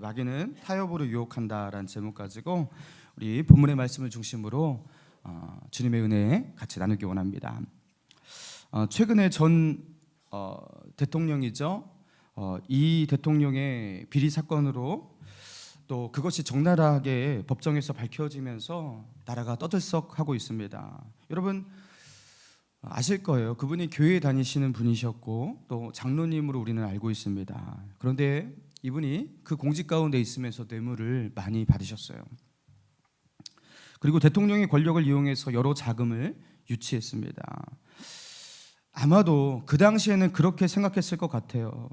마귀는 타협으로 유혹한다라는 제목 가지고 우리 본문의 말씀을 중심으로 주님의 은혜 같이 나누기 원합니다. 최근에 전 대통령이죠. 이 대통령의 비리 사건으로 또 그것이 적나라하게 법정에서 밝혀지면서 나라가 떠들썩하고 있습니다. 여러분 아실 거예요. 그분이 교회에 다니시는 분이셨고 또 장로님으로 우리는 알고 있습니다. 그런데 이분이 그 공직 가운데 있으면서 뇌물을 많이 받으셨어요. 그리고 대통령의 권력을 이용해서 여러 자금을 유치했습니다. 아마도 그 당시에는 그렇게 생각했을 것 같아요.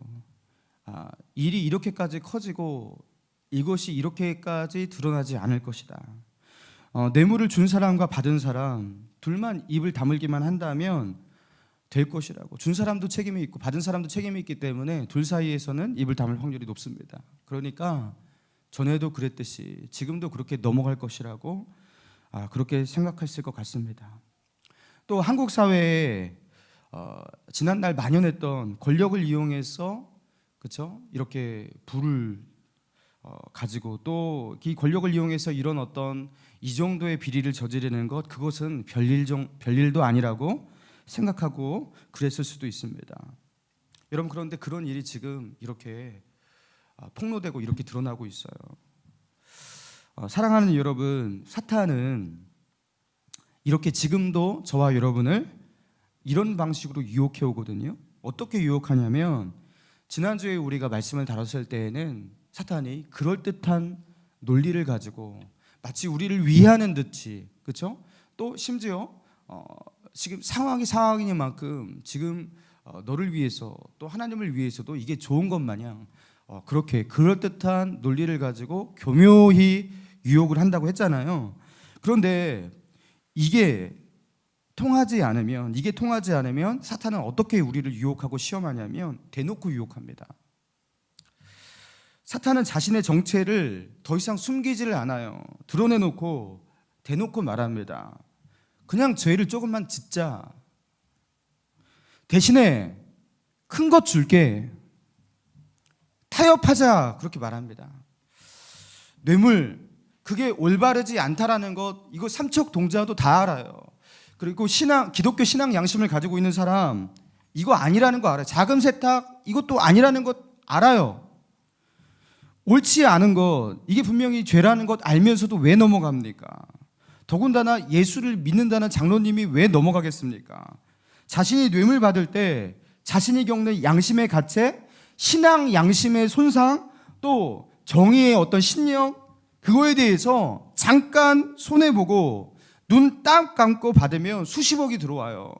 일이 이렇게까지 커지고 이것이 이렇게까지 드러나지 않을 것이다. 뇌물을 준 사람과 받은 사람 둘만 입을 다물기만 한다면 될 것이라고. 준 사람도 책임이 있고 받은 사람도 책임이 있기 때문에 둘 사이에서는 입을 다물 확률이 높습니다. 그러니까 전에도 그랬듯이 지금도 그렇게 넘어갈 것이라고 그렇게 생각했을 것 같습니다. 또 한국 사회에 지난날 만연했던 권력을 이용해서 그렇죠? 이렇게 부를 가지고 또 이 권력을 이용해서 이런 어떤 이 정도의 비리를 저지르는 것, 그것은 별일도 아니라고 생각하고 그랬을 수도 있습니다. 여러분, 그런데 그런 일이 지금 이렇게 폭로되고 이렇게 드러나고 있어요. 사랑하는 여러분, 사탄은 이렇게 지금도 저와 여러분을 이런 방식으로 유혹해 오거든요. 어떻게 유혹하냐면 지난주에 우리가 말씀을 다뤘을 때에는 사탄이 그럴듯한 논리를 가지고 마치 우리를 위하는 듯이, 그렇죠? 또 심지어 지금 상황이니만큼 지금 너를 위해서 또 하나님을 위해서도 이게 좋은 것 마냥 그렇게 그럴듯한 논리를 가지고 교묘히 유혹을 한다고 했잖아요. 그런데 이게 통하지 않으면 사탄은 어떻게 우리를 유혹하고 시험하냐면 대놓고 유혹합니다. 사탄은 자신의 정체를 더 이상 숨기지를 않아요. 드러내놓고 대놓고 말합니다. 그냥 죄를 조금만 짓자. 대신에 큰 것 줄게. 타협하자. 그렇게 말합니다. 뇌물, 그게 올바르지 않다라는 것, 이거 삼척동자도 다 알아요. 그리고 기독교 신앙 양심을 가지고 있는 사람, 이거 아니라는 거 알아요. 자금 세탁, 이것도 아니라는 것 알아요. 옳지 않은 것, 이게 분명히 죄라는 것 알면서도 왜 넘어갑니까? 더군다나 예수를 믿는다는 장로님이 왜 넘어가겠습니까? 자신이 뇌물 받을 때 자신이 겪는 양심의 가책, 신앙 양심의 손상, 또 정의의 어떤 신념, 그거에 대해서 잠깐 손해보고 눈 딱 감고 받으면 수십억이 들어와요.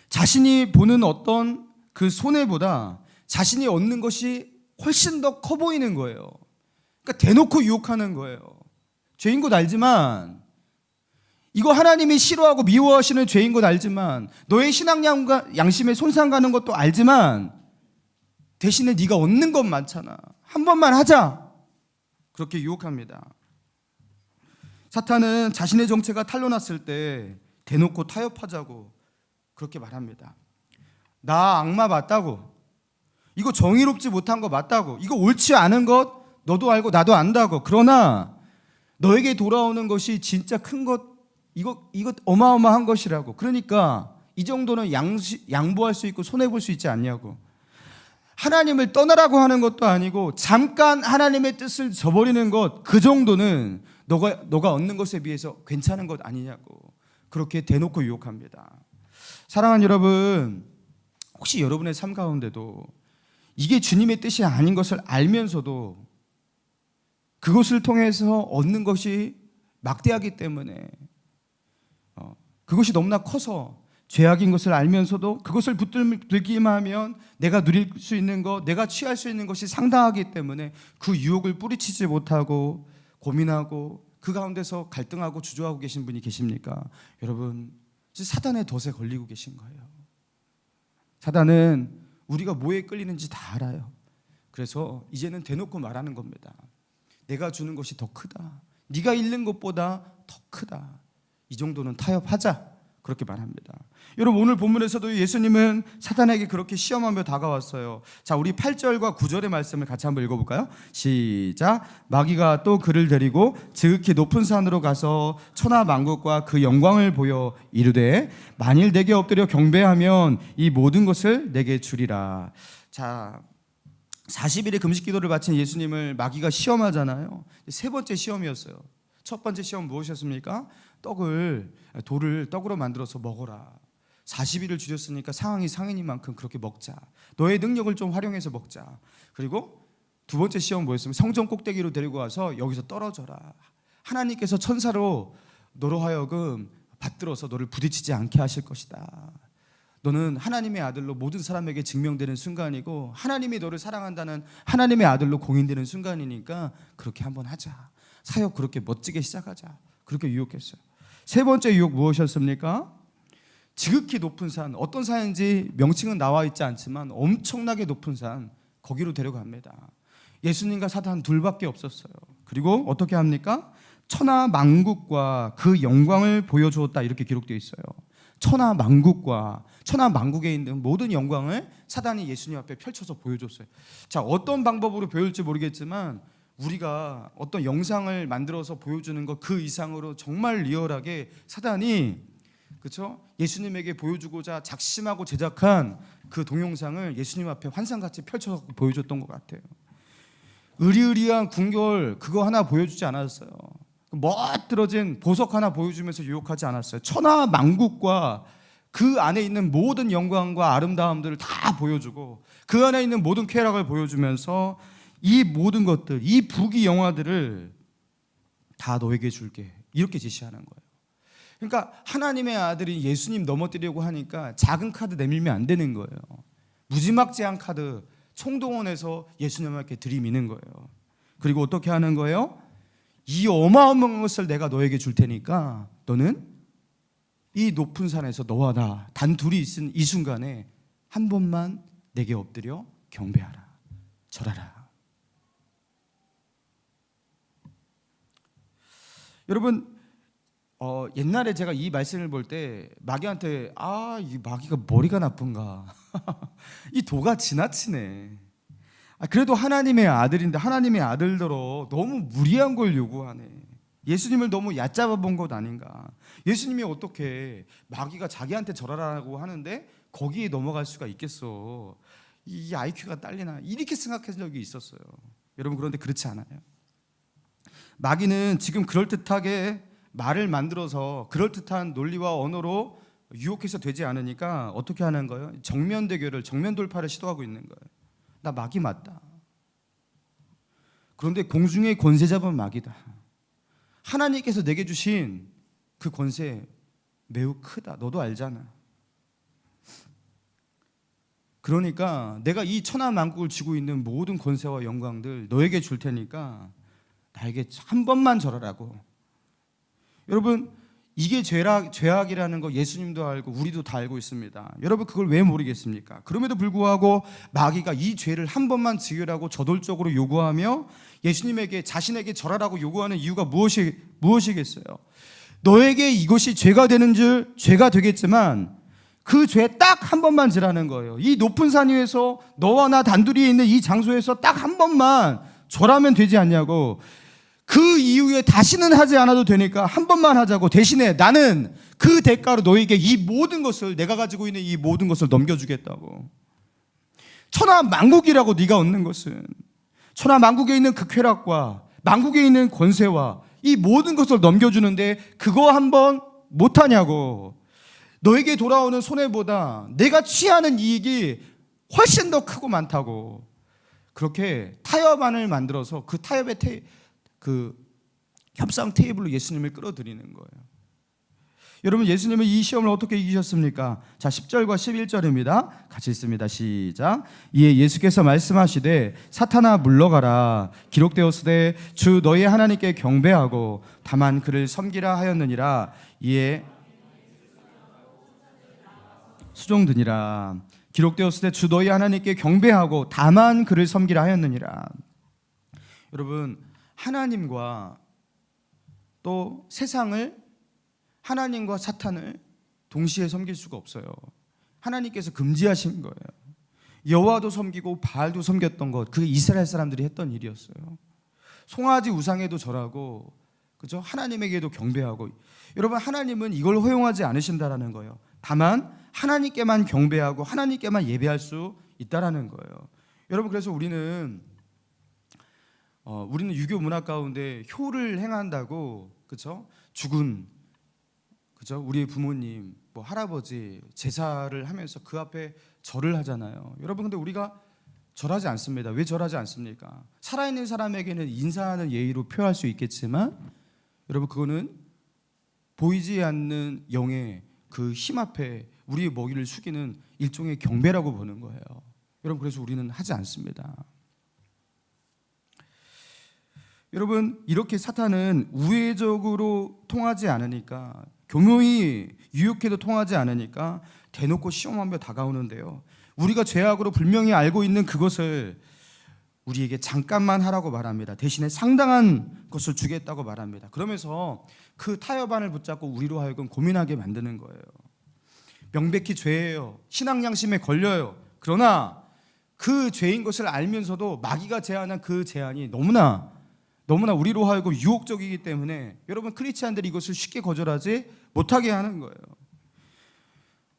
자신이 보는 어떤 그 손해보다 자신이 얻는 것이 훨씬 더 커 보이는 거예요. 그러니까 대놓고 유혹하는 거예요. 죄인 것 알지만, 이거 하나님이 싫어하고 미워하시는 죄인 것 알지만, 너의 신앙 양심에 손상 가는 것도 알지만, 대신에 네가 얻는 것 많잖아. 한 번만 하자. 그렇게 유혹합니다. 사탄은 자신의 정체가 탄로났을 때 대놓고 타협하자고 그렇게 말합니다. 나 악마 맞다고. 이거 정의롭지 못한 거 맞다고. 이거 옳지 않은 것 너도 알고 나도 안다고. 그러나 너에게 돌아오는 것이 진짜 큰 것, 이거 어마어마한 것이라고. 그러니까 이 정도는 양보할 수 있고 손해볼 수 있지 않냐고. 하나님을 떠나라고 하는 것도 아니고 잠깐 하나님의 뜻을 저버리는 것, 그 정도는 너가 얻는 것에 비해서 괜찮은 것 아니냐고 그렇게 대놓고 유혹합니다. 사랑하는 여러분, 혹시 여러분의 삶 가운데도 이게 주님의 뜻이 아닌 것을 알면서도 그것을 통해서 얻는 것이 막대하기 때문에 그것이 너무나 커서 죄악인 것을 알면서도 그것을 붙들기만 하면 내가 누릴 수 있는 것, 내가 취할 수 있는 것이 상당하기 때문에 그 유혹을 뿌리치지 못하고 고민하고 그 가운데서 갈등하고 주저하고 계신 분이 계십니까? 여러분, 사단의 덫에 걸리고 계신 거예요. 사단은 우리가 뭐에 끌리는지 다 알아요. 그래서 이제는 대놓고 말하는 겁니다. 내가 주는 것이 더 크다. 네가 잃는 것보다 더 크다. 이 정도는 타협하자. 그렇게 말합니다. 여러분, 오늘 본문에서도 예수님은 사탄에게 그렇게 시험하며 다가왔어요. 자, 우리 8절과 9절의 말씀을 같이 한번 읽어볼까요? 시작. 마귀가 또 그를 데리고 지극히 높은 산으로 가서 천하 만국과 그 영광을 보여 이르되 만일 내게 엎드려 경배하면 이 모든 것을 내게 주리라. 자, 40일의 금식 기도를 바친 예수님을 마귀가 시험하잖아요. 세 번째 시험이었어요. 첫 번째 시험 무엇이었습니까? 돌을 떡으로 만들어서 먹어라. 40일을 줄였으니까 상황이 상인이만큼 그렇게 먹자. 너의 능력을 좀 활용해서 먹자. 그리고 두 번째 시험 뭐였습니까? 성전 꼭대기로 데리고 와서 여기서 떨어져라. 하나님께서 천사로 너로 하여금 받들어서 너를 부딪히지 않게 하실 것이다. 너는 하나님의 아들로 모든 사람에게 증명되는 순간이고 하나님이 너를 사랑한다는 하나님의 아들로 공인되는 순간이니까 그렇게 한번 하자. 사역 그렇게 멋지게 시작하자. 그렇게 유혹했어요. 세 번째 유혹 무엇이었습니까? 지극히 높은 산, 어떤 산인지 명칭은 나와 있지 않지만 엄청나게 높은 산, 거기로 데려갑니다. 예수님과 사탄 둘밖에 없었어요. 그리고 어떻게 합니까? 천하 만국과 그 영광을 보여주었다, 이렇게 기록되어 있어요. 천하 만국에 있는 모든 영광을 사단이 예수님 앞에 펼쳐서 보여줬어요. 자, 어떤 방법으로 보여줄지 모르겠지만 우리가 어떤 영상을 만들어서 보여주는 것 그 이상으로 정말 리얼하게 사단이, 그렇죠? 예수님에게 보여주고자 작심하고 제작한 그 동영상을 예수님 앞에 환상같이 펼쳐서 보여줬던 것 같아요. 으리으리한 궁궐 그거 하나 보여주지 않았어요. 멋들어진 보석 하나 보여주면서 유혹하지 않았어요. 천하 만국과 그 안에 있는 모든 영광과 아름다움들을 다 보여주고 그 안에 있는 모든 쾌락을 보여주면서 이 모든 것들, 이 부귀 영화들을 다 너에게 줄게, 이렇게 제시하는 거예요. 그러니까 하나님의 아들이 예수님 넘어뜨리려고 하니까 작은 카드 내밀면 안 되는 거예요. 무지막지한 카드 총동원해서 예수님께 들이미는 거예요. 그리고 어떻게 하는 거예요? 이 어마어마한 것을 내가 너에게 줄 테니까 너는 이 높은 산에서 너와 나 단둘이 있은 이 순간에 한 번만 내게 엎드려 경배하라, 절하라. 여러분, 옛날에 제가 이 말씀을 볼 때 마귀한테 이 마귀가 머리가 나쁜가 이 도가 지나치네. 그래도 하나님의 아들인데 하나님의 아들더러 너무 무리한 걸 요구하네. 예수님을 너무 얕잡아 본 것 아닌가. 예수님이 어떻게 마귀가 자기한테 절하라고 하는데 거기에 넘어갈 수가 있겠어. 이 IQ가 딸리나, 이렇게 생각한 적이 있었어요. 여러분, 그런데 그렇지 않아요. 마귀는 지금 그럴듯하게 말을 만들어서 그럴듯한 논리와 언어로 유혹해서 되지 않으니까 어떻게 하는 거예요? 정면 대결을, 정면 돌파를 시도하고 있는 거예요. 나 마귀 맞다. 그런데 공중의 권세 잡은 마귀다. 하나님께서 내게 주신 그 권세 매우 크다. 너도 알잖아. 그러니까 내가 이 천하 만국을 쥐고 있는 모든 권세와 영광들 너에게 줄 테니까 나에게 한 번만 절하라고. 여러분, 이게 죄악이라는 거 예수님도 알고 우리도 다 알고 있습니다. 여러분, 그걸 왜 모르겠습니까? 그럼에도 불구하고 마귀가 이 죄를 한 번만 지으라고 저돌적으로 요구하며 예수님에게, 자신에게 절하라고 요구하는 이유가 무엇이겠어요? 너에게 이것이 죄가 되는 줄 죄가 되겠지만 그 죄 딱 한 번만 지라는 거예요. 이 높은 산 위에서 너와 나 단둘이 있는 이 장소에서 딱 한 번만 절하면 되지 않냐고. 그 이후에 다시는 하지 않아도 되니까 한 번만 하자고. 대신에 나는 그 대가로 너에게 이 모든 것을, 내가 가지고 있는 이 모든 것을 넘겨주겠다고. 천하 만국이라고 네가 얻는 것은, 천하 만국에 있는 그 쾌락과 만국에 있는 권세와 이 모든 것을 넘겨주는데 그거 한 번 못하냐고. 너에게 돌아오는 손해보다 내가 취하는 이익이 훨씬 더 크고 많다고. 그렇게 타협안을 만들어서 그 타협의 그 협상 테이블로 예수님을 끌어들이는 거예요. 여러분, 예수님은 이 시험을 어떻게 이기셨습니까? 자, 10절과 11절입니다. 같이 읽습니다. 시작. 이에 예수께서 말씀하시되 사탄아 물러가라. 기록되었으되 주 너희 하나님께 경배하고 다만 그를 섬기라 하였느니라. 이에 수종드니라. 기록되었으되 주 너희 하나님께 경배하고 다만 그를 섬기라 하였느니라. 여러분, 하나님과 또 세상을, 하나님과 사탄을 동시에 섬길 수가 없어요. 하나님께서 금지하신 거예요. 여호와도 섬기고 바알도 섬겼던 것, 그게 이스라엘 사람들이 했던 일이었어요. 송아지 우상에도 절하고, 그죠? 하나님에게도 경배하고. 여러분, 하나님은 이걸 허용하지 않으신다라는 거예요. 다만 하나님께만 경배하고 하나님께만 예배할 수 있다라는 거예요. 여러분, 그래서 우리는 유교 문화 가운데 효를 행한다고, 그죠? 죽은, 그죠? 우리 부모님, 뭐 할아버지 제사를 하면서 그 앞에 절을 하잖아요. 여러분, 근데 우리가 절하지 않습니다. 왜 절하지 않습니까? 살아있는 사람에게는 인사하는 예의로 표할 수 있겠지만, 여러분, 그거는 보이지 않는 영의 그 힘 앞에 우리의 먹이를 숙이는 일종의 경배라고 보는 거예요. 여러분, 그래서 우리는 하지 않습니다. 여러분, 이렇게 사탄은 우회적으로 통하지 않으니까, 교묘히 유혹해도 통하지 않으니까 대놓고 시험하며 다가오는데요, 우리가 죄악으로 분명히 알고 있는 그것을 우리에게 잠깐만 하라고 말합니다. 대신에 상당한 것을 주겠다고 말합니다. 그러면서 그 타협안을 붙잡고 우리로 하여금 고민하게 만드는 거예요. 명백히 죄예요. 신앙 양심에 걸려요. 그러나 그 죄인 것을 알면서도 마귀가 제안한 그 제안이 너무나 우리로 하여금 유혹적이기 때문에, 여러분, 크리스찬들이 이것을 쉽게 거절하지 못하게 하는 거예요.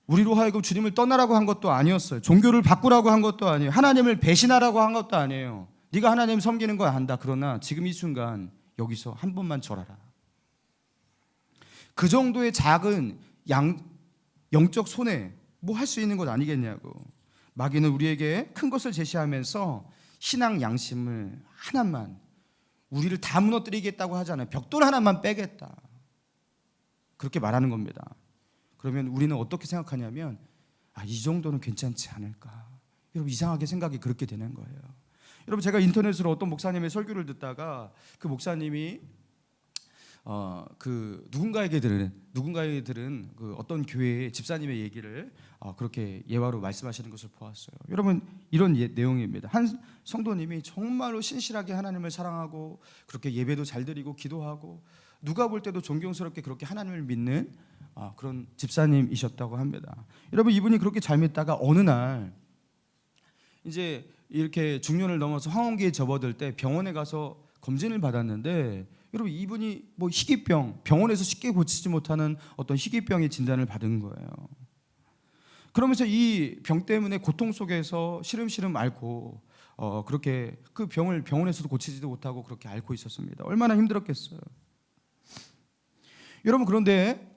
우리로 하여금 주님을 떠나라고 한 것도 아니었어요. 종교를 바꾸라고 한 것도 아니에요. 하나님을 배신하라고 한 것도 아니에요. 네가 하나님 섬기는 거 안다. 그러나 지금 이 순간 여기서 한 번만 절하라. 그 정도의 작은 영적 손해 뭐 할 수 있는 것 아니겠냐고. 마귀는 우리에게 큰 것을 제시하면서 신앙 양심을 하나만, 우리를 다 무너뜨리겠다고 하잖아요. 벽돌 하나만 빼겠다, 그렇게 말하는 겁니다. 그러면 우리는 어떻게 생각하냐면, 이 정도는 괜찮지 않을까. 여러분, 이상하게 생각이 그렇게 되는 거예요. 여러분, 제가 인터넷으로 어떤 목사님의 설교를 듣다가 그 목사님이 누군가에게 들은 그 어떤 교회의 집사님의 얘기를 그렇게 예화로 말씀하시는 것을 보았어요. 여러분, 이런 내용입니다. 한 성도님이 정말로 신실하게 하나님을 사랑하고 그렇게 예배도 잘 드리고 기도하고 누가 볼 때도 존경스럽게 그렇게 하나님을 믿는 그런 집사님이셨다고 합니다. 여러분, 이분이 그렇게 잘 믿다가 어느 날 이제 이렇게 중년을 넘어서 황혼기에 접어들 때 병원에 가서 검진을 받았는데, 여러분, 이분이 뭐 희귀병, 병원에서 쉽게 고치지 못하는 어떤 희귀병의 진단을 받은 거예요. 그러면서 이 병 때문에 고통 속에서 시름시름 앓고 그렇게 그 병을 병원에서도 고치지도 못하고 그렇게 앓고 있었습니다. 얼마나 힘들었겠어요. 여러분, 그런데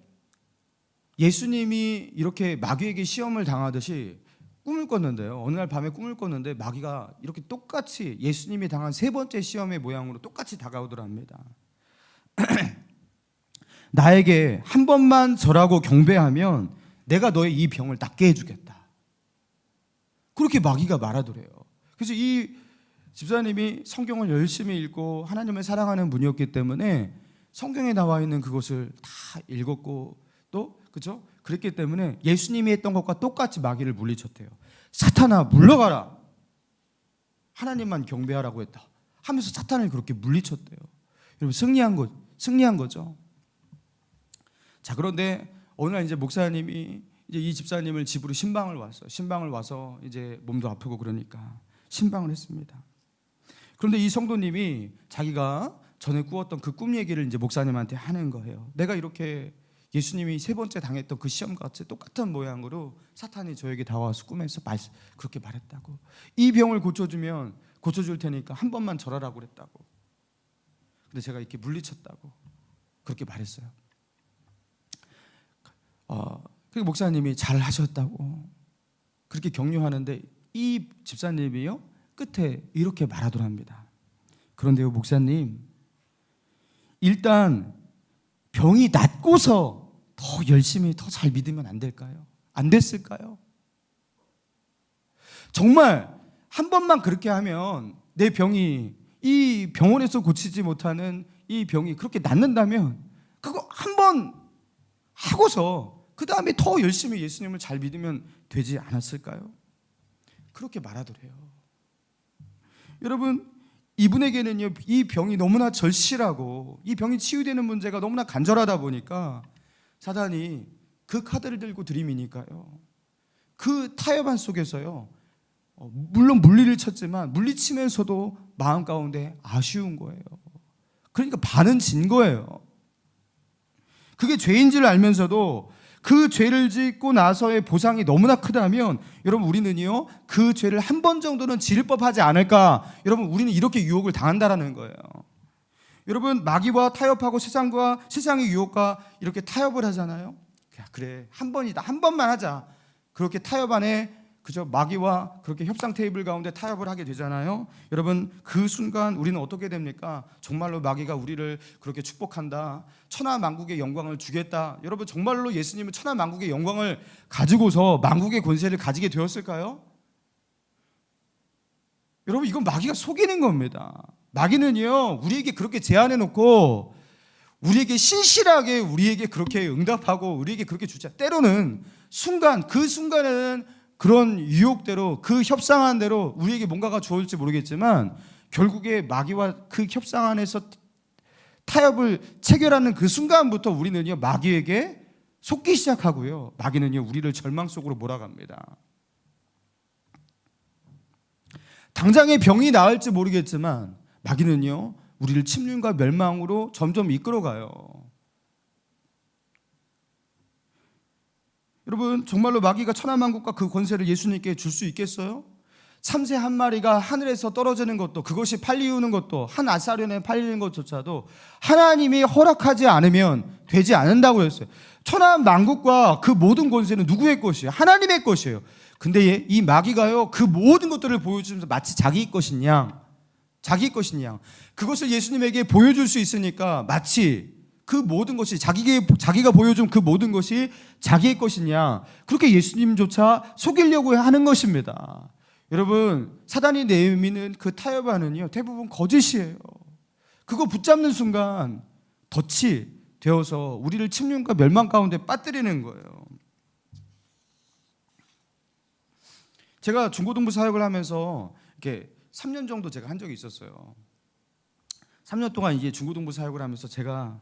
예수님이 이렇게 마귀에게 시험을 당하듯이 꿈을 꿨는데요, 어느 날 밤에 꿈을 꿨는데 마귀가 이렇게 똑같이 예수님이 당한 세 번째 시험의 모양으로 똑같이 다가오더라 합니다. 나에게 한 번만 절하고 경배하면 내가 너의 이 병을 낫게 해주겠다, 그렇게 마귀가 말하더래요. 그래서 이 집사님이 성경을 열심히 읽고 하나님을 사랑하는 분이었기 때문에 성경에 나와 있는 그것을 다 읽었고 또, 그죠? 그랬기 때문에 예수님이 했던 것과 똑같이 마귀를 물리쳤대요. 사탄아, 물러가라, 하나님만 경배하라고 했다 하면서 사탄을 그렇게 물리쳤대요. 여러분, 승리한 거죠. 자, 그런데 어느 날 이제 목사님이 이제 이 집사님을 집으로 신방을 왔어요. 신방을 와서 이제 몸도 아프고 그러니까 신방을 했습니다. 그런데 이 성도님이 자기가 전에 꾸었던 그 꿈 얘기를 이제 목사님한테 하는 거예요. 내가 이렇게 예수님이 세 번째 당했던 그 시험과 같이 똑같은 모양으로 사탄이 저에게 다가와서 꿈에서 그렇게 말했다고. 이 병을 고쳐줄 테니까 한 번만 절하라고 그랬다고. 근데 제가 이렇게 물리쳤다고 그렇게 말했어요. 그 목사님이 잘 하셨다고 그렇게 격려하는데, 이 집사님이요 끝에 이렇게 말하더랍니다. 그런데요, 목사님, 일단 병이 낫고서 더 열심히 더 잘 믿으면 안 될까요? 안 됐을까요? 정말 한 번만 그렇게 하면 내 병이, 이 병원에서 고치지 못하는 이 병이 그렇게 낫는다면 그거 한 번 하고서 그 다음에 더 열심히 예수님을 잘 믿으면 되지 않았을까요? 그렇게 말하더래요. 여러분, 이분에게는요, 이 병이 너무나 절실하고 이 병이 치유되는 문제가 너무나 간절하다 보니까 사단이 그 카드를 들고 들이미니까요. 그 타협안 속에서요. 물론 물리를 쳤지만 물리치면서도 마음 가운데 아쉬운 거예요. 그러니까 반은 진 거예요. 그게 죄인 줄 알면서도 그 죄를 짓고 나서의 보상이 너무나 크다면 여러분 우리는요 그 죄를 한 번 정도는 지을 법하지 않을까. 여러분 우리는 이렇게 유혹을 당한다라는 거예요. 여러분 마귀와 타협하고 세상의 유혹과 이렇게 타협을 하잖아요. 그래 한 번이다, 한 번만 하자. 그렇게 타협 안에 그저 마귀와 그렇게 협상 테이블 가운데 타협을 하게 되잖아요. 여러분 그 순간 우리는 어떻게 됩니까? 정말로 마귀가 우리를 그렇게 축복한다, 천하만국의 영광을 주겠다. 여러분 정말로 예수님은 천하만국의 영광을 가지고서 만국의 권세를 가지게 되었을까요? 여러분 이건 마귀가 속이는 겁니다. 마귀는요 우리에게 그렇게 제안해 놓고 우리에게 신실하게 우리에게 그렇게 응답하고 우리에게 그렇게 주자. 때로는 그 순간에는 그런 유혹대로 그 협상한 대로 우리에게 뭔가가 주어질지 모르겠지만 결국에 마귀와 그 협상 안에서 타협을 체결하는 그 순간부터 우리는요 마귀에게 속기 시작하고요. 마귀는요 우리를 절망 속으로 몰아갑니다. 당장의 병이 나을지 모르겠지만 마귀는요 우리를 침륜과 멸망으로 점점 이끌어가요. 여러분 정말로 마귀가 천하만국과 그 권세를 예수님께 줄 수 있겠어요? 참새 한 마리가 하늘에서 떨어지는 것도, 그것이 팔리우는 것도, 한 아사련에 팔리는 것조차도 하나님이 허락하지 않으면 되지 않는다고 했어요. 천하만국과 그 모든 권세는 누구의 것이에요? 하나님의 것이에요. 근데 이 마귀가요 그 모든 것들을 보여주면서 마치 자기 것인 양 그것을 예수님에게 보여줄 수 있으니까 마치 그 모든 것이 자기가 보여준 그 모든 것이 자기의 것이냐 그렇게 예수님조차 속이려고 하는 것입니다. 여러분 사단이 내미는 그 타협안은요 대부분 거짓이에요. 그거 붙잡는 순간 덫이 되어서 우리를 침륜과 멸망 가운데 빠뜨리는 거예요. 제가 중고등부 사역을 하면서 이렇게 3년 정도 제가 한 적이 있었어요. 3년 동안 이게 중고등부 사역을 하면서 제가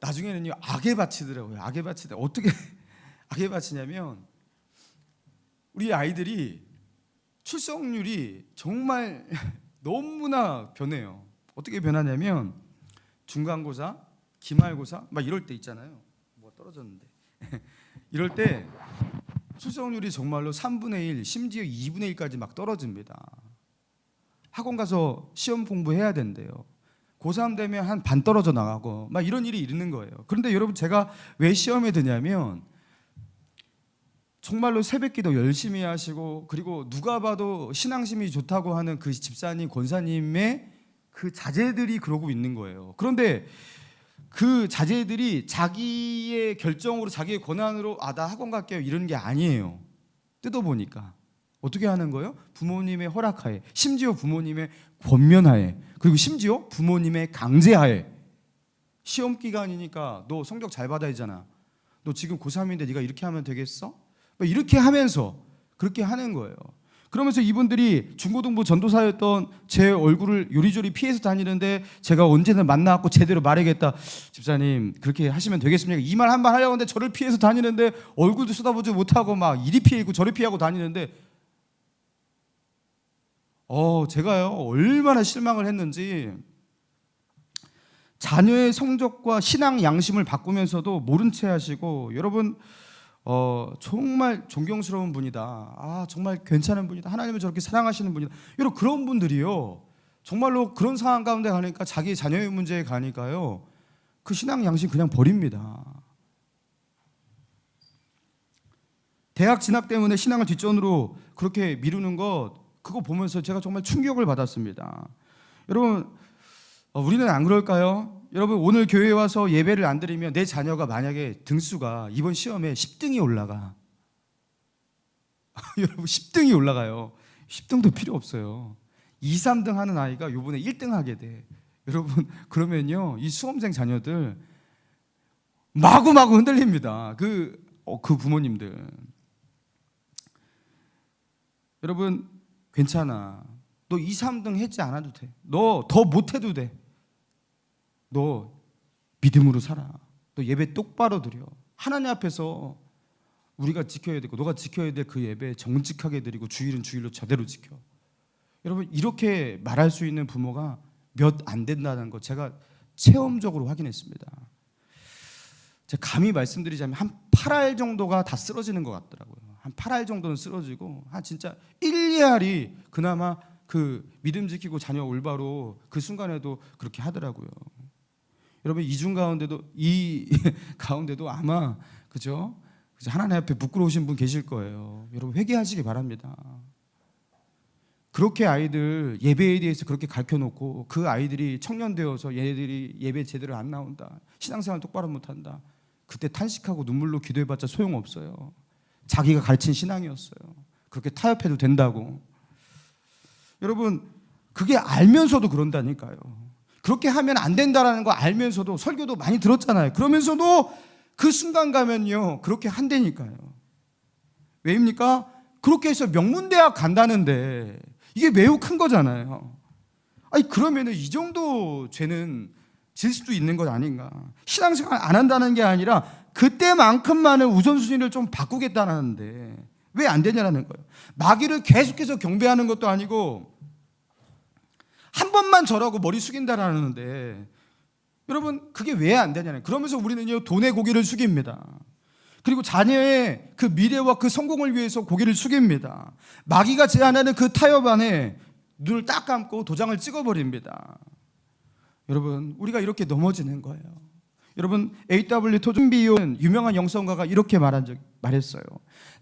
나중에는요 악에 바치더라고요. 악에 바치다. 어떻게 악에 바치냐면 우리 아이들이 출석률이 정말 너무나 변해요. 어떻게 변하냐면 중간고사, 기말고사 막 이럴 때 있잖아요. 뭐가 떨어졌는데 이럴 때 출석률이 정말로 3분의 1 심지어 2분의 1까지 막 떨어집니다. 학원 가서 시험 공부해야 된대요. 고3 되면 한 반 떨어져 나가고 막 이런 일이 있는 거예요. 그런데 여러분 제가 왜 시험에 드냐면 정말로 새벽기도 열심히 하시고 그리고 누가 봐도 신앙심이 좋다고 하는 그 집사님, 권사님의 그 자제들이 그러고 있는 거예요. 그런데 그 자제들이 자기의 결정으로 자기의 권한으로 나 학원 갈게요 이러는 게 아니에요. 뜯어보니까 어떻게 하는 거예요? 부모님의 허락하에, 심지어 부모님의 권면하에, 그리고 심지어 부모님의 강제하에. 시험 기간이니까 너 성적 잘 받아야 되잖아. 너 지금 고3인데 네가 이렇게 하면 되겠어? 이렇게 하면서 그렇게 하는 거예요. 그러면서 이분들이 중고등부 전도사였던 제 얼굴을 요리조리 피해서 다니는데 제가 언제든 만나갖고 제대로 말하겠다. 집사님 그렇게 하시면 되겠습니까? 이 말 한 번 하려고 하는데 저를 피해서 다니는데 얼굴도 쳐다보지 못하고 막 이리 피하고 저리 피하고 다니는데 제가요 얼마나 실망을 했는지. 자녀의 성적과 신앙 양심을 바꾸면서도 모른 채 하시고 여러분 정말 존경스러운 분이다. 정말 괜찮은 분이다. 하나님을 저렇게 사랑하시는 분이다. 여러분 그런 분들이요 정말로 그런 상황 가운데 가니까 자기 자녀의 문제에 가니까요 그 신앙 양심 그냥 버립니다. 대학 진학 때문에 신앙을 뒷전으로 그렇게 미루는 것 그거 보면서 제가 정말 충격을 받았습니다. 여러분 우리는 안 그럴까요? 여러분 오늘 교회에 와서 예배를 안 드리면 내 자녀가 만약에 등수가 이번 시험에 10등이 올라가. 여러분 10등이 올라가요. 10등도 필요 없어요. 2, 3등 하는 아이가 이번에 1등 하게 돼. 여러분 그러면요 이 수험생 자녀들 마구마구 흔들립니다. 그 부모님들. 여러분 괜찮아. 너 2, 3등 했지 않아도 돼. 너 더 못해도 돼. 너 믿음으로 살아. 너 예배 똑바로 드려. 하나님 앞에서 우리가 지켜야 되고 너가 지켜야 될 그 예배 정직하게 드리고 주일은 주일로 제대로 지켜. 여러분 이렇게 말할 수 있는 부모가 몇 안 된다는 거 제가 체험적으로 확인했습니다. 제가 감히 말씀드리자면 한 8알 정도가 다 쓰러지는 것 같더라고요. 한 8알 정도는 쓰러지고 한 진짜 1, 2알이 그나마 그 믿음 지키고 자녀 올바로 그 순간에도 그렇게 하더라고요. 여러분 이 가운데도 아마 그죠? 하나님 앞에 부끄러우신 분 계실 거예요. 여러분 회개하시기 바랍니다. 그렇게 아이들 예배에 대해서 그렇게 가르쳐놓고 그 아이들이 청년 되어서 얘네들이 예배 제대로 안 나온다, 신앙생활 똑바로 못한다, 그때 탄식하고 눈물로 기도해봤자 소용없어요. 자기가 가르친 신앙이었어요. 그렇게 타협해도 된다고. 여러분 그게 알면서도 그런다니까요. 그렇게 하면 안 된다라는 거 알면서도 설교도 많이 들었잖아요. 그러면서도 그 순간 가면요 그렇게 한다니까요. 왜입니까? 그렇게 해서 명문대학 간다는데 이게 매우 큰 거잖아요. 아니 그러면은 이 정도 죄는 질 수도 있는 것 아닌가. 신앙생활 안 한다는 게 아니라 그때만큼만은 우선순위를 좀 바꾸겠다는데 왜 안 되냐라는 거예요. 마귀를 계속해서 경배하는 것도 아니고 한 번만 절하고 머리 숙인다라는데 여러분 그게 왜 안 되냐는. 그러면서 우리는요 돈의 고개를 숙입니다. 그리고 자녀의 그 미래와 그 성공을 위해서 고개를 숙입니다. 마귀가 제안하는 그 타협 안에 눈을 딱 감고 도장을 찍어버립니다. 여러분 우리가 이렇게 넘어지는 거예요. 여러분 A.W. 토준비요는 유명한 영성가가 이렇게 말했어요.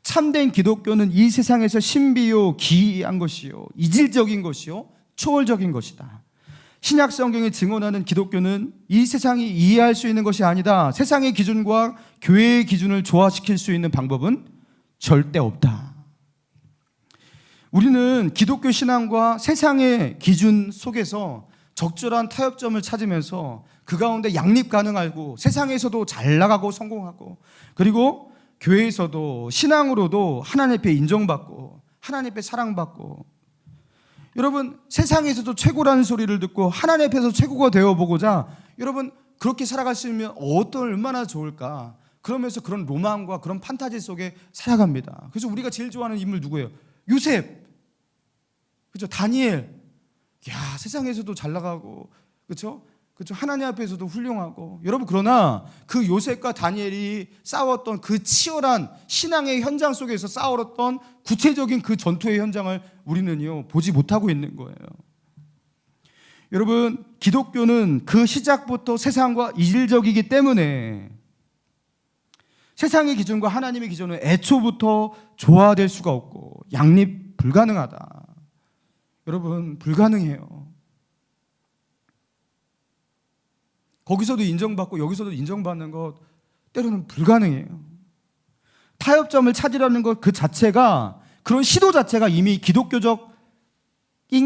참된 기독교는 이 세상에서 신비요 기이한 것이요 이질적인 것이요 초월적인 것이다. 신약 성경이 증언하는 기독교는 이 세상이 이해할 수 있는 것이 아니다. 세상의 기준과 교회의 기준을 조화시킬 수 있는 방법은 절대 없다. 우리는 기독교 신앙과 세상의 기준 속에서 적절한 타협점을 찾으면서 그 가운데 양립 가능하고 세상에서도 잘 나가고 성공하고 그리고 교회에서도 신앙으로도 하나님 앞에 인정받고 하나님 앞에 사랑받고 여러분 세상에서도 최고라는 소리를 듣고 하나님 앞에서 최고가 되어보고자 여러분 그렇게 살아갈 수 있으면 얼마나 좋을까. 그러면서 그런 로망과 그런 판타지 속에 살아갑니다. 그래서 우리가 제일 좋아하는 인물 누구예요? 요셉, 그렇죠? 다니엘. 야 세상에서도 잘 나가고 그렇죠? 하나님 앞에서도 훌륭하고 여러분 그러나 그 요셉과 다니엘이 싸웠던 그 치열한 신앙의 현장 속에서 싸웠던 구체적인 그 전투의 현장을 우리는요 보지 못하고 있는 거예요. 여러분 기독교는 그 시작부터 세상과 이질적이기 때문에 세상의 기준과 하나님의 기준은 애초부터 조화될 수가 없고 양립 불가능하다. 여러분 불가능해요. 거기서도 인정받고 여기서도 인정받는 것 때로는 불가능해요. 타협점을 찾으려는 것 그 자체가 그런 시도 자체가 이미 기독교적인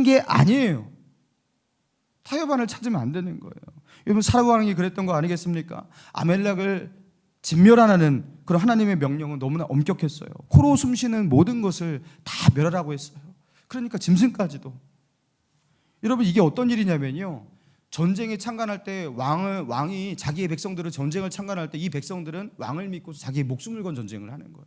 게 아니에요. 타협안을 찾으면 안 되는 거예요. 여러분 사라왕이 그랬던 거 아니겠습니까? 아멜렉을 진멸하라는 그런 하나님의 명령은 너무나 엄격했어요. 코로 숨쉬는 모든 것을 다 멸하라고 했어요. 그러니까 짐승까지도. 여러분 이게 어떤 일이냐면요. 전쟁에 참관할 때 왕이 자기의 백성들을 전쟁을 참관할 때 이 백성들은 왕을 믿고서 자기의 목숨을 건 전쟁을 하는 거예요.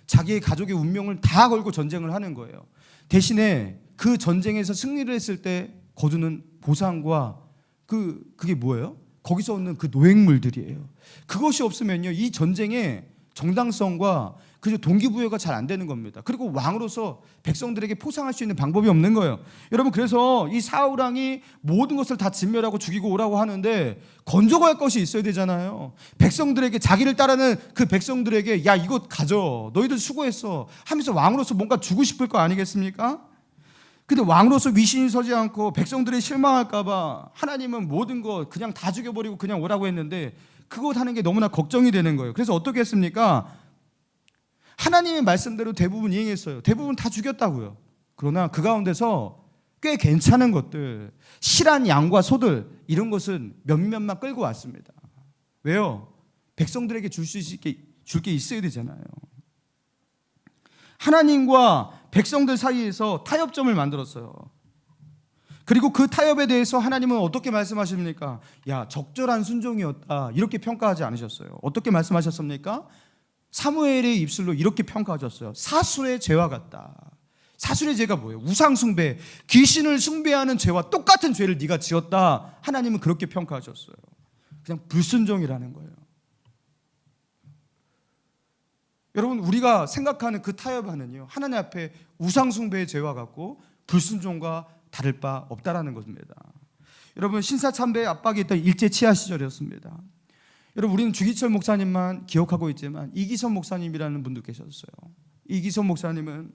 자기의 가족의 운명을 다 걸고 전쟁을 하는 거예요. 대신에 그 전쟁에서 승리를 했을 때 거두는 보상과 그게 뭐예요? 거기서 얻는 그 노획물들이에요. 그것이 없으면요 이 전쟁의 정당성과 그 동기부여가 잘 안 되는 겁니다. 그리고 왕으로서 백성들에게 포상할 수 있는 방법이 없는 거예요. 여러분 그래서 이 사울 왕이 모든 것을 다 진멸하고 죽이고 오라고 하는데 건져갈 것이 있어야 되잖아요. 백성들에게 자기를 따르는 그 백성들에게 야 이거 가져 너희들 수고했어 하면서 왕으로서 뭔가 주고 싶을 거 아니겠습니까? 근데 왕으로서 위신이 서지 않고 백성들이 실망할까 봐 하나님은 모든 거 그냥 다 죽여버리고 그냥 오라고 했는데 그거 하는 게 너무나 걱정이 되는 거예요. 그래서 어떻게 했습니까? 하나님의 말씀대로 대부분 이행했어요. 대부분 다 죽였다고요. 그러나 그 가운데서 꽤 괜찮은 것들, 실한 양과 소들 이런 것은 몇몇만 끌고 왔습니다. 왜요? 백성들에게 줄 게 있어야 되잖아요. 하나님과 백성들 사이에서 타협점을 만들었어요. 그리고 그 타협에 대해서 하나님은 어떻게 말씀하십니까? 야, 적절한 순종이었다, 이렇게 평가하지 않으셨어요. 어떻게 말씀하셨습니까? 사무엘의 입술로 이렇게 평가하셨어요. 사술의 죄와 같다. 사술의 죄가 뭐예요? 우상숭배, 귀신을 숭배하는 죄와 똑같은 죄를 네가 지었다. 하나님은 그렇게 평가하셨어요. 그냥 불순종이라는 거예요. 여러분, 우리가 생각하는 그 타협하는요, 하나님 앞에 우상숭배의 죄와 같고 불순종과 다를 바 없다라는 것입니다. 여러분, 신사참배의 압박이 있던 일제 치하 시절이었습니다. 여러분, 우리는 주기철 목사님만 기억하고 있지만 이기선 목사님이라는 분도 계셨어요. 이기선 목사님은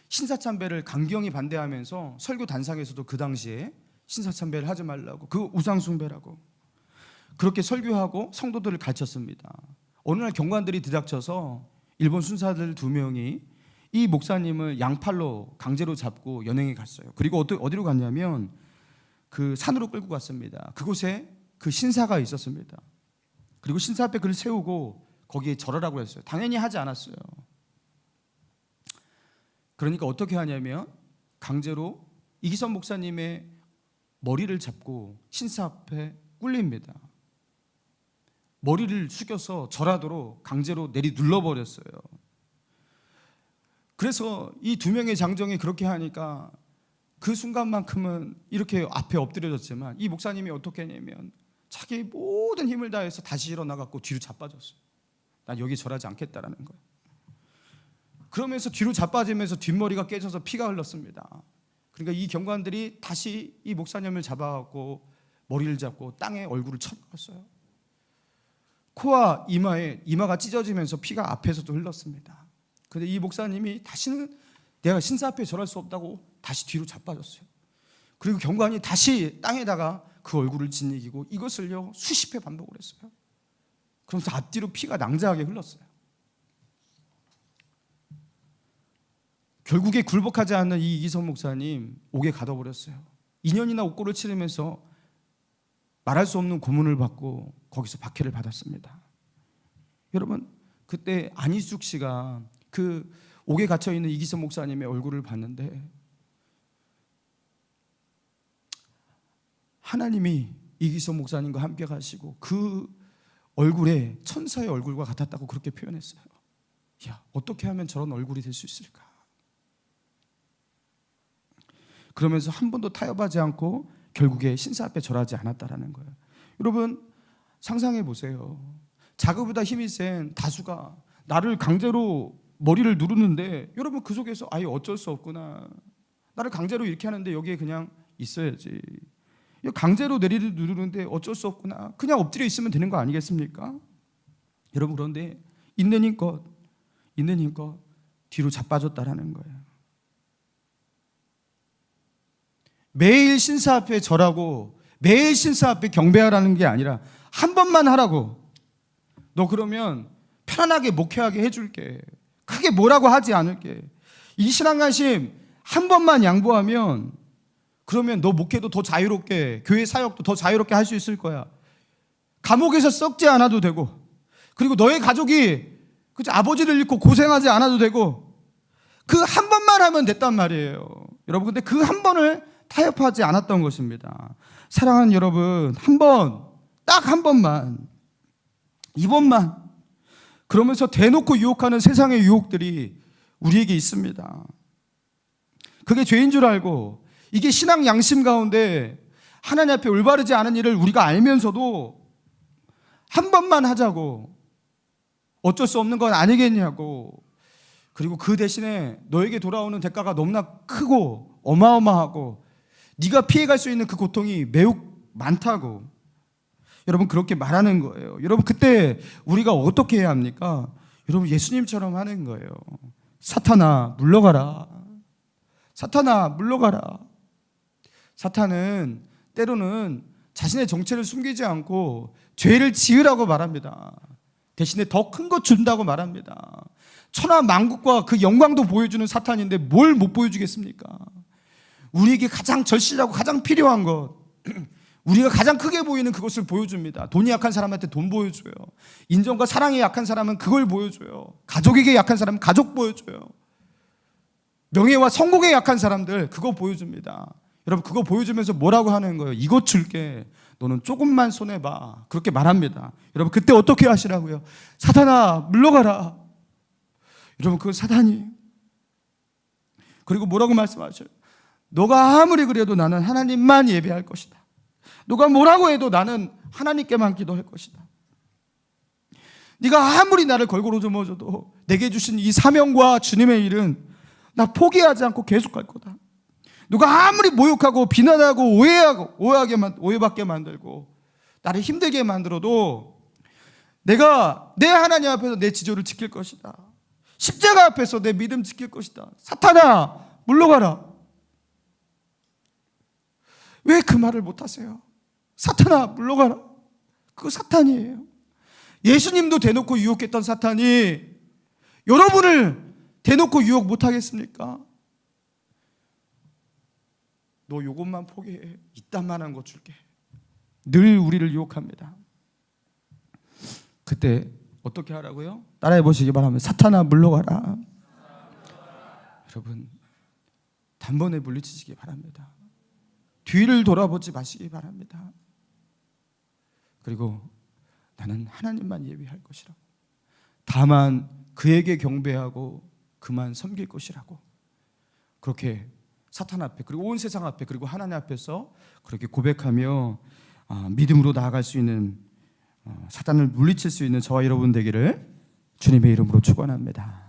신사참배를 강경히 반대하면서 설교 단상에서도 그 당시에 신사참배를 하지 말라고, 그 우상숭배라고 그렇게 설교하고 성도들을 가르쳤습니다. 어느 날 경관들이 들이닥쳐서 일본 순사들 2명이 이 목사님을 양팔로 강제로 잡고 연행해 갔어요. 그리고 어디로 갔냐면 그 산으로 끌고 갔습니다. 그곳에 그 신사가 있었습니다. 그리고 신사 앞에 그를 세우고 거기에 절하라고 했어요. 당연히 하지 않았어요. 그러니까 어떻게 하냐면 강제로 이기선 목사님의 머리를 잡고 신사 앞에 꿀립니다. 머리를 숙여서 절하도록 강제로 내리 눌러버렸어요. 그래서 이 2명의 장정이 그렇게 하니까 그 순간만큼은 이렇게 앞에 엎드려졌지만 이 목사님이 어떻게 했냐면 자기 모든 힘을 다해서 다시 일어나갖고 뒤로 자빠졌어요. 난 여기 절하지 않겠다라는 거예요. 그러면서 뒤로 자빠지면서 뒷머리가 깨져서 피가 흘렀습니다. 그러니까 이 경관들이 다시 이 목사님을 잡아갖고 머리를 잡고 땅에 얼굴을 쳐박았어요. 코와 이마가 찢어지면서 피가 앞에서도 흘렀습니다. 그런데 이 목사님이 다시는 내가 신사 앞에 절할 수 없다고 다시 뒤로 자빠졌어요. 그리고 경관이 다시 땅에다가 그 얼굴을 짓이기고 이것을요 수십 회 반복을 했어요. 그러면서 앞뒤로 피가 낭자하게 흘렀어요. 결국에 굴복하지 않는 이 이기선 목사님 옥에 가둬버렸어요. 2년이나 옥고를 치르면서 말할 수 없는 고문을 받고 거기서 박해를 받았습니다. 여러분, 그때 안희숙 씨가 그 옥에 갇혀있는 이기선 목사님의 얼굴을 봤는데 하나님이 이기선 목사님과 함께 가시고 그 얼굴에 천사의 얼굴과 같았다고 그렇게 표현했어요. 야, 어떻게 하면 저런 얼굴이 될 수 있을까? 그러면서 한 번도 타협하지 않고 결국에 신사 앞에 절하지 않았다라는 거예요. 여러분, 상상해 보세요. 자기보다 힘이 센 다수가 나를 강제로 머리를 누르는데 여러분, 그 속에서 아예 어쩔 수 없구나, 나를 강제로 이렇게 하는데 여기에 그냥 있어야지, 강제로 내리를 누르는데 어쩔 수 없구나, 그냥 엎드려 있으면 되는 거 아니겠습니까? 여러분, 그런데 있는 힘껏 뒤로 자빠졌다라는 거예요. 매일 신사 앞에 절하고 매일 신사 앞에 경배하라는 게 아니라 한 번만 하라고. 너 그러면 편안하게 목회하게 해줄게, 크게 뭐라고 하지 않을게. 이 신앙관심 한 번만 양보하면 그러면 너 목회도 더 자유롭게, 교회 사역도 더 자유롭게 할 수 있을 거야. 감옥에서 썩지 않아도 되고, 그리고 너의 가족이 아버지를 잃고 고생하지 않아도 되고, 그 한 번만 하면 됐단 말이에요. 여러분, 근데 그 한 번을 타협하지 않았던 것입니다. 사랑하는 여러분, 딱 한 번만, 이번만. 그러면서 대놓고 유혹하는 세상의 유혹들이 우리에게 있습니다. 그게 죄인 줄 알고, 이게 신앙 양심 가운데 하나님 앞에 올바르지 않은 일을 우리가 알면서도 한 번만 하자고, 어쩔 수 없는 건 아니겠냐고. 그리고 그 대신에 너에게 돌아오는 대가가 너무나 크고 어마어마하고 네가 피해갈 수 있는 그 고통이 매우 많다고 여러분 그렇게 말하는 거예요. 여러분, 그때 우리가 어떻게 해야 합니까? 여러분, 예수님처럼 하는 거예요. 사탄아 물러가라. 사탄아 물러가라. 사탄은 때로는 자신의 정체를 숨기지 않고 죄를 지으라고 말합니다. 대신에 더 큰 것 준다고 말합니다. 천하 만국과 그 영광도 보여주는 사탄인데 뭘 못 보여주겠습니까? 우리에게 가장 절실하고 가장 필요한 것, 우리가 가장 크게 보이는 그것을 보여줍니다. 돈이 약한 사람한테 돈 보여줘요. 인정과 사랑이 약한 사람은 그걸 보여줘요. 가족에게 약한 사람은 가족 보여줘요. 명예와 성공에 약한 사람들 그거 보여줍니다. 여러분 그거 보여주면서 뭐라고 하는 거예요? 이것 줄게. 너는 조금만 손해봐. 그렇게 말합니다. 여러분 그때 어떻게 하시라고요? 사탄아 물러가라. 여러분 그 사탄이 그리고 뭐라고 말씀하셔요? 너가 아무리 그래도 나는 하나님만 예배할 것이다. 너가 뭐라고 해도 나는 하나님께만 기도할 것이다. 네가 아무리 나를 골고루 짊어져도 내게 주신 이 사명과 주님의 일은 나 포기하지 않고 계속 할 거다. 누가 아무리 모욕하고 비난하고 오해받게 만들고 나를 힘들게 만들어도 내가 내 하나님 앞에서 내 지조를 지킬 것이다. 십자가 앞에서 내 믿음 지킬 것이다. 사탄아 물러가라. 왜 그 말을 못하세요? 사탄아 물러가라. 그거 사탄이에요. 예수님도 대놓고 유혹했던 사탄이 여러분을 대놓고 유혹 못하겠습니까? 너 요것만 포기해. 이딴만한 거 줄게. 늘 우리를 유혹합니다. 그때 어떻게 하라고요? 따라해 보시기 바랍니다. 사탄아 물러가라. 여러분 단번에 물리치시기 바랍니다. 뒤를 돌아보지 마시기 바랍니다. 그리고 나는 하나님만 예비할 것이라고. 다만 그에게 경배하고 그만 섬길 것이라고. 그렇게 사탄 앞에 그리고 온 세상 앞에 그리고 하나님 앞에서 그렇게 고백하며 믿음으로 나아갈 수 있는 사탄을 물리칠 수 있는 저와 여러분 되기를 주님의 이름으로 축원합니다.